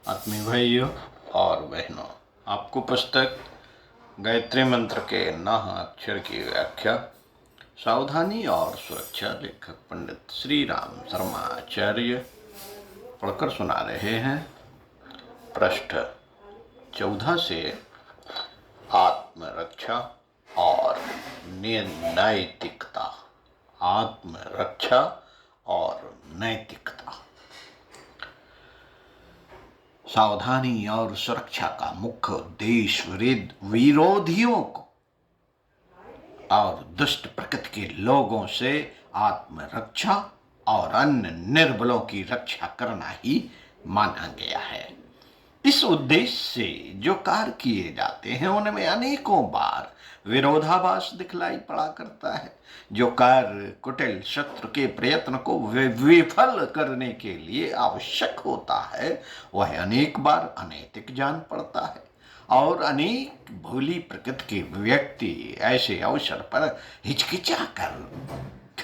आत्मीय भाइयों और बहनों, आपको पुस्तक गायत्री मंत्र के 9 अक्षर की व्याख्या सावधानी और सुरक्षा लेखक पंडित श्री राम शर्मा आचार्य पढ़कर सुना रहे हैं। पृष्ठ 14 से आत्मरक्षा और नैतिकता। आत्मरक्षा और नैतिकता। सावधानी और सुरक्षा का मुख्य उद्देश्य विरोधियों को और दुष्ट प्रकृति के लोगों से आत्मरक्षा और अन्य निर्बलों की रक्षा करना ही माना गया है। इस उद्देश्य से जो कार्य किए जाते हैं उनमें अनेकों बार विरोधाभास दिखलाई पड़ा करता है। जो कार्य कुटिल शत्रु के प्रयत्न को विफल करने के लिए आवश्यक होता है वह अनेक बार अनैतिक जान पड़ता है और अनेक भोली प्रकृति के व्यक्ति ऐसे अवसर पर हिचकिचा कर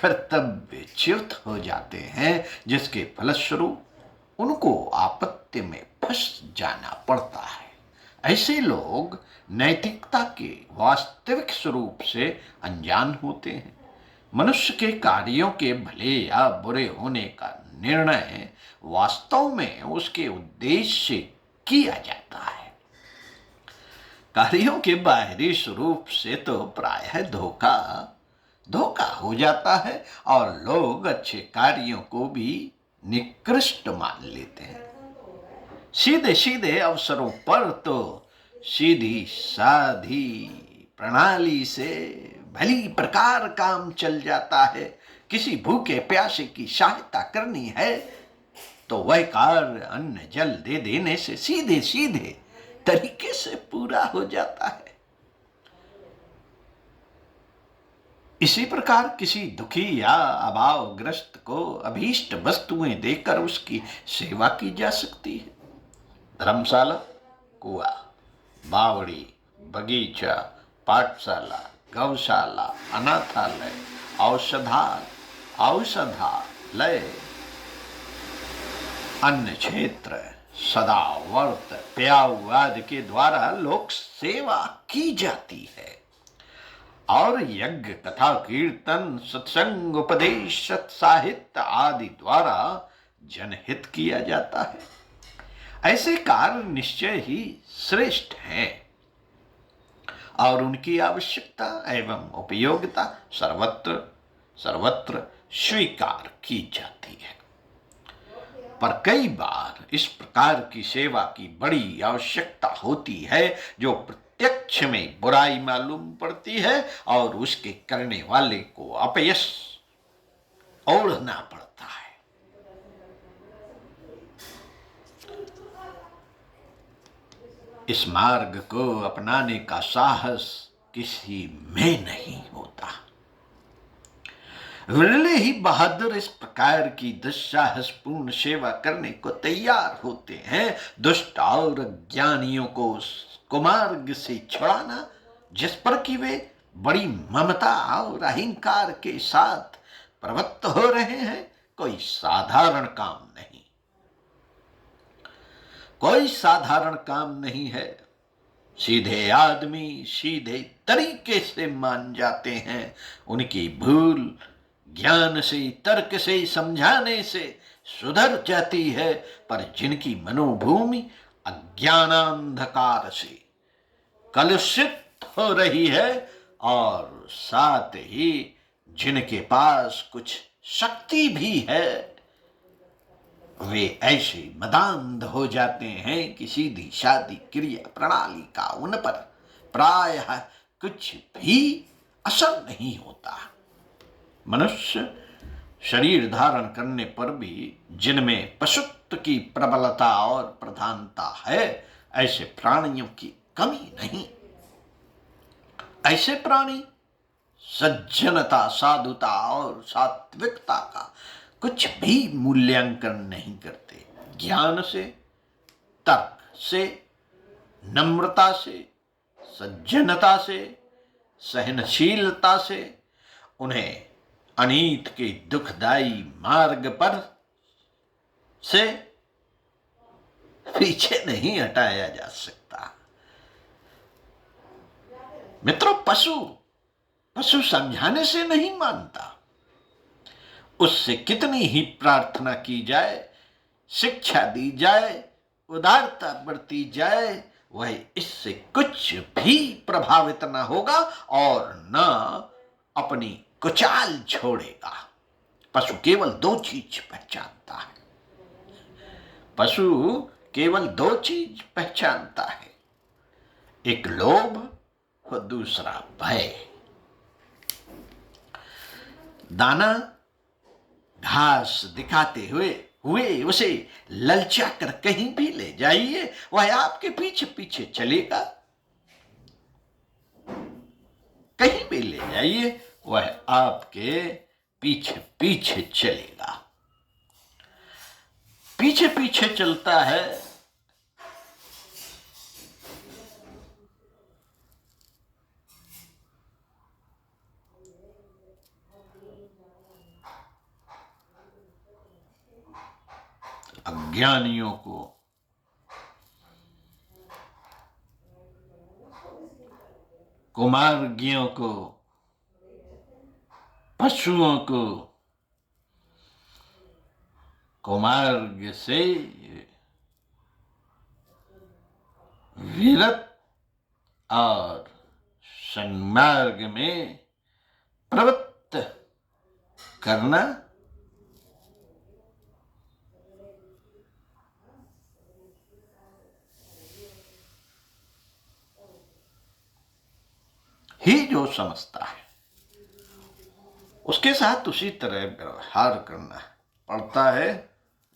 कर्तव्यच्युत हो जाते हैं, जिसके फलस्वरूप उनको आपत्ति में फंस जाना पड़ता है। ऐसे लोग नैतिकता के वास्तविक स्वरूप से अनजान होते हैं। मनुष्य के कार्यों के भले या बुरे होने का निर्णय वास्तव में उसके उद्देश्य से किया जाता है। कार्यों के बाहरी स्वरूप से तो प्रायः धोखा हो जाता है और लोग अच्छे कार्यों को भी निकृष्ट मान लेते हैं। सीधे सीधे अवसरों पर तो सीधी साधी प्रणाली से भली प्रकार काम चल जाता है। किसी भूखे प्यासे की सहायता करनी है तो वह कार्य अन्न जल दे देने से सीधे सीधे तरीके से पूरा हो जाता है। इसी प्रकार किसी दुखी या अभावग्रस्त को अभीष्ट वस्तुएं देकर उसकी सेवा की जा सकती है। धर्मशाला, कुआ, बावड़ी, बगीचा, पाठशाला, गौशाला, अनाथालय, औषधालय, अन्य क्षेत्र, सदावर्त, प्याऊ आदि के द्वारा लोक सेवा की जाती है और यज्ञ, कथा, कीर्तन, सत्संग, उपदेश, साहित्य आदि द्वारा जनहित किया जाता है। ऐसे कार्य निश्चय ही श्रेष्ठ हैं और उनकी आवश्यकता एवं उपयोगिता सर्वत्र स्वीकार की जाती है। पर कई बार इस प्रकार की सेवा की बड़ी आवश्यकता होती है जो प्रत्यक्ष में बुराई मालूम पड़ती है और उसके करने वाले को अपयश ओढ़ना पड़ता है। इस मार्ग को अपनाने का साहस किसी में नहीं होता। विरले ही बहादुर इस प्रकार की दुस्साहसपूर्ण सेवा करने को तैयार होते हैं। दुष्ट और ज्ञानियों को कुमार्ग से छुड़ाना, जिस पर कि वे बड़ी ममता और अहंकार के साथ प्रवृत्त हो रहे हैं, कोई साधारण काम नहीं है। सीधे आदमी सीधे तरीके से मान जाते हैं। उनकी भूल ज्ञान से, तर्क से, समझाने से सुधर जाती है, पर जिनकी मनोभूमि अज्ञानांधकार से कलुषित हो रही है और साथ ही जिनके पास कुछ शक्ति भी है, वे ऐसे मदांध हो जाते हैं कि सीधी सादी क्रिया प्रणाली का उन पर प्रायः कुछ भी असर नहीं होता। मनुष्य शरीर धारण करने पर भी जिनमें पशुत्व की प्रबलता और प्रधानता है, ऐसे प्राणियों की कमी नहीं। ऐसे प्राणी सज्जनता, साधुता और सात्विकता का कुछ भी मूल्यांकन नहीं करते। ज्ञान से, तर्क से, नम्रता से, सज्जनता से, सहनशीलता से उन्हें अनीत के दुखदायी मार्ग पर से पीछे नहीं हटाया जा सकता। मित्रों, पशु समझाने से नहीं मानता। उससे कितनी ही प्रार्थना की जाए, शिक्षा दी जाए, उदारता बरती जाए, वह इससे कुछ भी प्रभावित न होगा और न अपनी कुचाल छोड़ेगा। पशु केवल दो चीज पहचानता है। पशु केवल दो चीज पहचानता है, एक लोभ और दूसरा भय। दाना घास दिखाते हुए उसे ललचा कर कहीं भी ले जाइए, वह आपके पीछे पीछे चलेगा। कहीं भी ले जाइए, वह आपके पीछे पीछे चलेगा। पीछे पीछे चलता है। अज्ञानियों को, कुमार्गियों को, पशुओं को कुमार्ग से विरत और सन्मार्ग में प्रवृत्त करना ही जो समझता है, उसके साथ उसी तरह व्यवहार करना पड़ता है।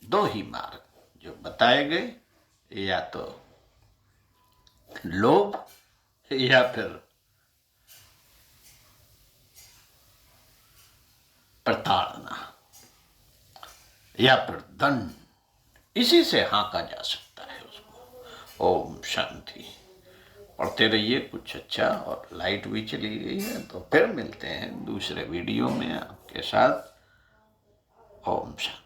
दो ही मार्ग जो बताए गए, या तो लोभ या फिर प्रताड़ना या फिर दंड। इसी से हाँका जा सकता है उसको। ओम शांति। पढ़ते रहिए कुछ अच्छा। और लाइट भी चली गई है, तो फिर मिलते हैं दूसरे वीडियो में आपके साथ। ओम शांति।